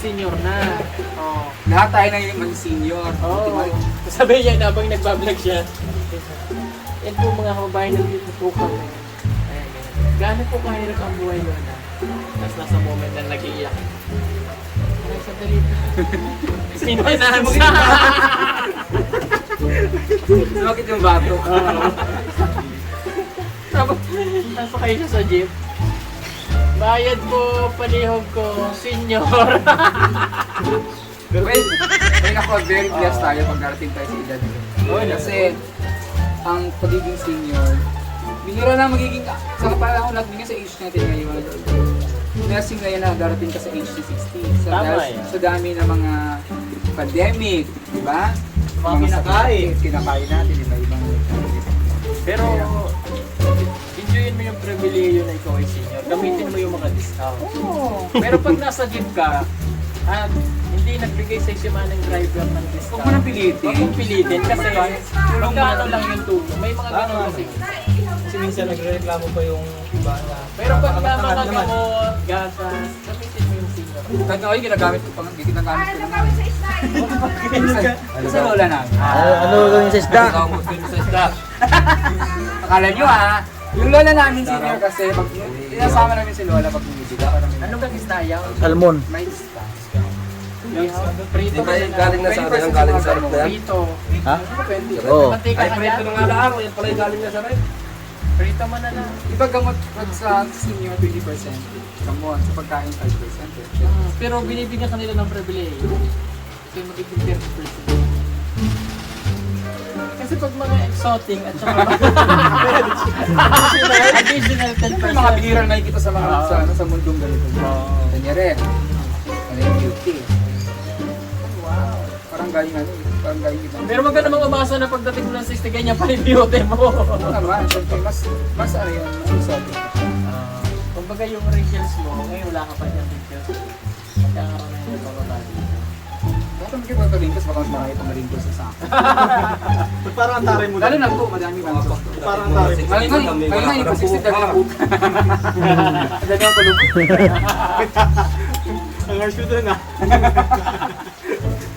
senior na. Oh. Lahat tayo na yung mag-senior. Oo. Sabi niya na habang nagbablog siya. Yan po mga kababayan na dito po kami. Ayan, ganyan. Gaano po kahirap ang buhay yun na? Tapos nasa moment na nag-iiyak. Parang sandali po. Maintenance. Sumakit yung bato. Tapos kayo siya sa jeep. Bayad po, palihog ko, senior. Well, ako, very blessed tayo pag darating tayo sa edad. Kasi, ang pagiging senior, bihira na magiging, sa kapalang lahat din sa age natin ngayon. Nursing ngayon na darating ka sa age na 60. Sa dami ng mga pandemic, di ba? Mga kinakain natin, iba-ibang. Pero, enjoyin mo yung privilege na ikaw ay senior. Gamitin mo yung mga discount. Oo. Pero pag nasa jeep ka, at hindi nagbigay sa si manang driver ng discount. Huwag mo nang pilitin. Huwag mong pilitin kasi magkano lang yung tulong. May mga ganun kasi. Kasi minsan nagre-reklamo pa yung iba na. Pero pag mga gamot, gatas, gamitin mo yung senior. Kahit ako yung ginagamit ko pang ginagamit ko naman. Sa lola namin. Ano gawin sa isda? Sa isda. Akala nyo yung lola namin senior kasi pag inasama namin si lola pag bumibila. Anong kagistayaw? Salmon. May isda. Prito Di ba galing na sa atin ang galing sa rep na yan? Prito. Ha? 20. Oo. Mantika Ay, ka prito yan. nung nga lang, yan pala yung galing na sa rep. Prito mo na lang. Iba gamot pag sa senior 20%. Gamot sa pagkain 5%. Pero binibigyan kanila ng privilege. So magiging 30%. Kasi pag mga exotic at saka additional 10%. Siyempre mga bihira na nakikita sa mga sa mundong ganito. Kanyari, ano yung beauty. Wow. Parang galing parang galing iba. Pero wag ka namang umasa na pagdating mo ng 60 ganyan pa yung beauty mo. Oo naman, syempre mas ano yun, mas exotic. Kumbaga yung wrinkles mo, ngayon wala ka pa yung wrinkles. Magkakaroon na yung pababali. Bakit magiging mga ringkos, baka mas marami pang ringkos sa akin. Parang ang taray mo Lalo na ito, madami mga pa. Parang ang taray mo. Ngayon nga, yung pasisip dami na buka. Dami ang palubot. Ang harsh ko dun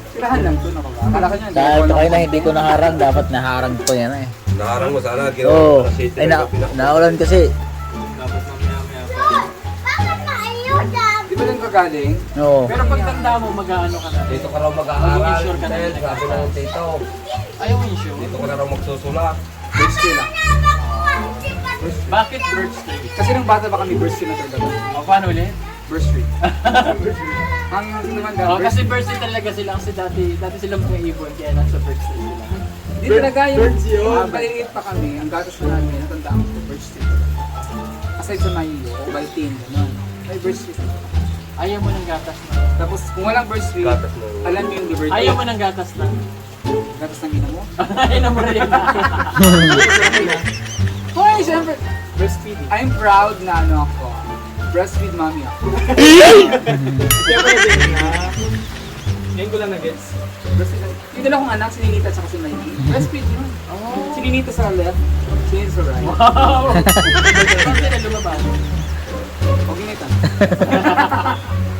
Tirahan lang ito, nakaba. Akala ka niya, Dahil ito kayo na hindi ko naharang, dapat naharang ko yan eh. Nakarang mo sana, Oo. ginawa na city Ay, na naulan kasi. Dapat mamaya-maya pa. Di ba lang kagaling? Oo. Pero pag tanda mo, mag-ano ka na. Dito ka raw mag-aaral. Mag-insure ka na. Dahil sabi ng tito, Ayaw insure. dito ka na raw magsusulat. Birch tree lang. Bakit birch tree? Kasi nung bata ba kami birch tree na talaga. O paano ulit? Birch tree. Ang naman daw, O kasi birch tree talaga sila. Kasi dati sila mga ibon. Kaya nasa birch tree sila. Di talaga yung Birch yun. maliliit pa kami, ang gatas na namin, natandaan ko, birch tree. Aside sa Mayo, o Baltin, gano'n. May birch tree. Ayaw mo ng gatas na. Tapos kung walang birch tree, Gatas mo. alam mo yung liberty. Ayaw mo ng gatas na. Gatas ng gina mo? Ayaw na mo rin. Hoy, siyempre, breastfeeding. I'm proud na ano ako. Breastfeed mommy ako. Kaya pala din na. Ngayon ko lang na-gets. Breastfeed. Yung dala kong anak, sininita at saka si Mikey. Breastfeed yun. Oh. Sininita sa left, sininita sa right. Wow! Kasi na lumabas. Huwag ginita.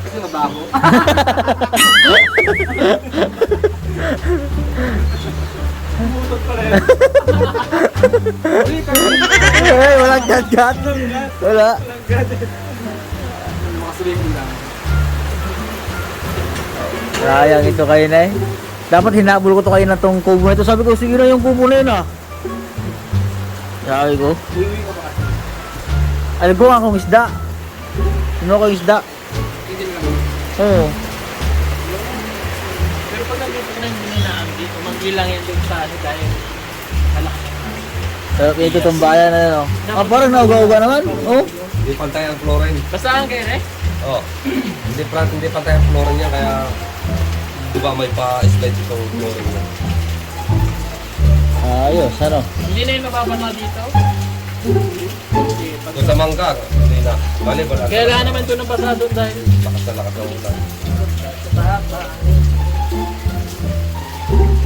Kasi mabaho. Umutot pa rin. Uy, kami. Ay, walang gat-gat. Wala. Makasulim mo lang. Sayang ito kayo na eh. Dapat hinabol ko to kayo na tong kubo na ito. Sabi ko, sige na yung kubo na yun ah. Sabi ko, Uwi ko pa kasi. alam ko nga kung isda. Sino ko isda? Hindi lang. Oo. Pero pag nandito ka na hindi na dito, magbilang yan din sa ano dahil malaki. So, ito itong bayan na ano. Ah, parang nauga-uga naman. Oh. Hindi pantay ang fluorine. Basta ang kayo eh. Oh. Hindi pantay ang fluorine niya, kaya di ba may pa-slide itong fluorine niya. Ayos, ano? Hindi na yung mababasa dito. Hindi. Kung sa mangga, hindi na. Bali ba lang? Kaya wala naman ito ng basa doon dahil Lakas na lakas ng ulan. sa tahapa.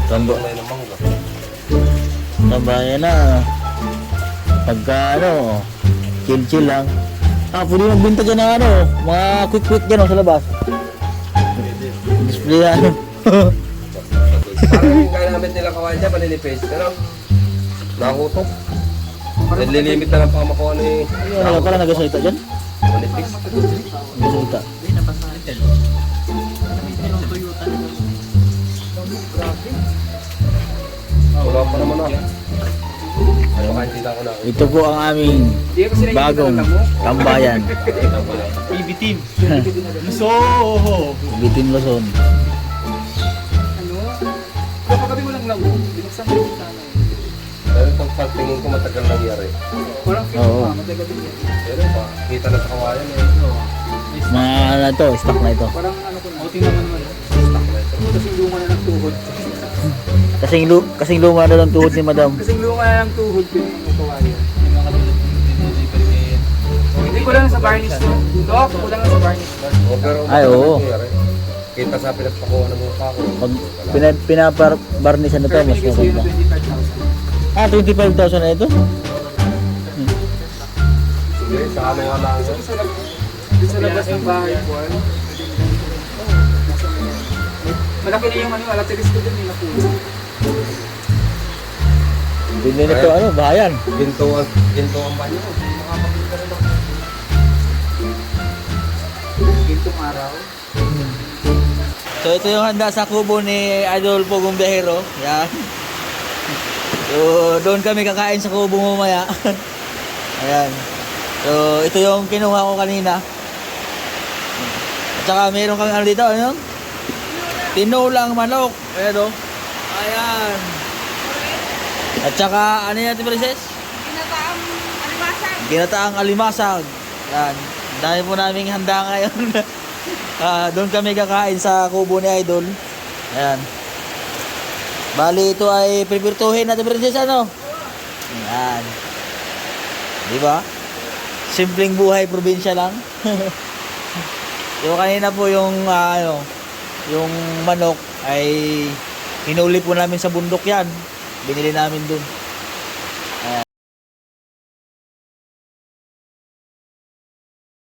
Tamba, Tunay ng mangga. tambayan na. Pagka ano, chill-chill lang. Ah, pwede magbinta dyan ng ano, mga quick-quick dyan oh, sa labas. Kaya ano. Parang yung ginamit nila kawain niya, maninipis. Pero, nakutok. Nililimit na lang pa makuha ano eh. Ano pala nagasalita dyan? Manipis. Nagasalita. Hindi, napasahan. May tinutuyo talaga. Wala pa naman ah. Ay, baka hindi na ako na. Ito po ang aming Hindi ko sila bagong tambayan. PB team. So, Bitin Luzon. Ano? Kapag mo lang lamo, binuksan ko yung sana. Pero itong pagtingin ko matagal nangyari. Parang feel Oo. pa, matagal din yan. Pero pa, kita na sa kawayan eh. Mga ano to, stock na ito. Parang ano ko na. outing naman mo. Stock na ito. Kasing luma na ng tuhod. Kasing luma na ng tuhod ni madam. Kasing luma na ng tuhod ko yung kawayan. Yung mga Hindi ko lang sa varnish to. Dok, kulang lang sa varnish to. O, pero Ay, oo. nangyari. Kita sa pinagpakuha ng mukha ko. Pag pinaparbarnisan na to, Pero mas binigay sa'yo maganda. ng 25,000. Ah, 25,000 na ito? Sige, sa ano nga lang yun. Sa labas ng bahay ko, malaki na yung ano, alatiris ko dun, yung napuno. Hindi nito ano, bahayan. Ginto ang banyo. Makapagpita rin ako. Gintong araw. So ito yung handa sa kubo ni Adolfo Gumbihero. Yan. So doon kami kakain sa kubo mamaya. Ayan. So ito yung kinuha ko kanina. At saka meron kami ano dito, ano? Tinulang manok. Ayan o. Ayan. At saka ano yan, Princess? Ginataang alimasag. Yan. Dahil po naming handa ngayon. Doon kami kakain sa kubo ni Idol. Ayan. Bali ito ay pipirtuhin natin, Princess, ano? Ayan. Diba? Simpleng buhay, probinsya lang. Yung kanina po yung yung manok ay hinuli po namin sa bundok yan. Binili namin dun.